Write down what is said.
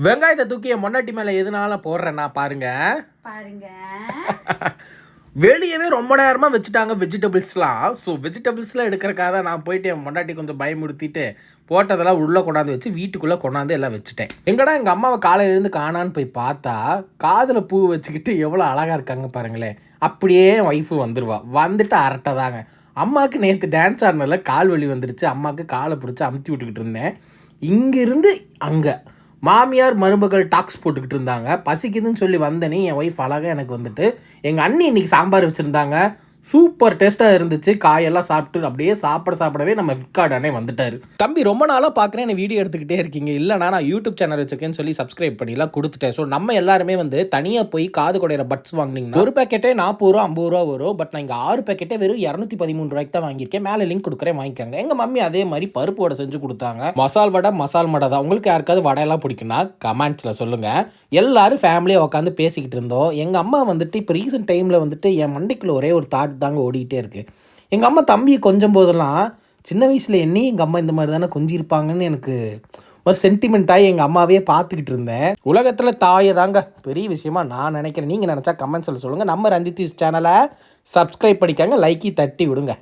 வெங்காயத்தை தூக்கி என் மொண்டாட்டி மேலே எதுனாலும் போடுறேன்னா பாருங்க பாருங்க. வெளியவே ரொம்ப நேரமாக வச்சுட்டாங்க வெஜிடபிள்ஸ்லாம். ஸோ வெஜிடபிள்ஸ்லாம் எடுக்கிறக்காக தான் நான் போயிட்டு என் மொண்டாட்டி கொஞ்சம் பயமுறுத்திட்டு போட்டதெல்லாம் உள்ளே கொண்டாந்து வச்சு வீட்டுக்குள்ளே கொண்டாந்து எல்லாம் வச்சுட்டேன். எங்கடா எங்கள் அம்மாவை காலையிலேருந்து காணான்னு போய் பார்த்தா காதில் பூ வச்சுக்கிட்டு எவ்வளோ அழகாக இருக்காங்க பாருங்களேன். அப்படியே என் ஒய்ஃபு வந்துடுவா. வந்துட்டு அரட்டை தாங்க. அம்மாவுக்கு நேற்று டான்ஸ் ஆடினால கால் வலி வந்துடுச்சு. அம்மாவுக்கு காலை பிடிச்சி அமுத்தி விட்டுக்கிட்டு இருந்தேன். இங்கேருந்து அங்கே மாமியார் மருமகள் டாக்ஸ் போட்டுக்கிட்டு இருந்தாங்க. பசிக்குதுன்னு சொல்லி வந்தனே என் ஒய்ஃப் அழகாக எனக்கு வந்துட்டு எங்கள் அண்ணி இன்றைக்கி சாம்பார் வச்சுருந்தாங்க. சூப்பர் டேஸ்ட்டாக இருந்துச்சு. காயெல்லாம் சாப்பிட்டு அப்படியே சாப்பிடவே நம்ம ஃப்ளிப்கார்ட் வந்துட்டார். தம்பி ரொம்ப நாளாக பார்க்குறேன் என்ன வீடியோ எடுத்துக்கிட்டே இருக்கீங்க. இல்லைனா நான் யூடியூப் சேனல் வச்சுருக்கேன்னு சொல்லி சப்ஸ்கிரைப் பண்ணிலாம் கொடுத்துட்டேன். ஸோ நம்ம எல்லாருமே தனியாக போய் காது குடையிற பட்ஸ் வாங்கினீங்கன்னா ஒரு பேக்கெட்டே 40 ரூபா 50 ரூபா வரும். பட் நான் இங்கே 6 பேக்கெட்டே வெறும் 213 ரூபாய்க்கு தான் வாங்கியிருக்கேன். மேலே லிங்க் கொடுக்குறேன், வாங்கிக்காங்க. எங்கள் மம்மி அதே மாதிரி பருப்பு வடை செஞ்சு கொடுத்தாங்க. மசால் வடை தான். உங்களுக்கு யாருக்காவது வடையெல்லாம் பிடிக்குன்னா கமெண்ட்ஸில் சொல்லுங்கள். எல்லாரும் ஃபேமிலியாக உட்காந்து பேசிக்கிட்டு இருந்தோம். எங்கள் அம்மா இப்போ ரீசெண்ட் டைமில் என் மண்டைக்குள்ள ஒரே ஒரு தாட் தாங்க ஓடிக்கிட்டே இருக்குது. எங்கள் அம்மா தம்பியை கொஞ்சம் போதெல்லாம் சின்ன வயசில் என்னையும் எங்கள் அம்மா இந்த மாதிரி தானே கொஞ்சிருப்பாங்கன்னு எனக்கு ஒரு சென்டிமெண்ட்டாகி எங்கள் அம்மாவே பார்த்துக்கிட்டு இருந்தேன். உலகத்தில் தாயை தாங்க பெரிய விஷயமா நான் நினைக்கிறேன். நீங்கள் நினச்சா கமெண்ட்ஸில் சொல்லுங்கள். நம்ம ரஞ்சித் சேனலை சப்ஸ்கிரைப் பண்ணிக்காங்க, லைக்கி தட்டி விடுங்க.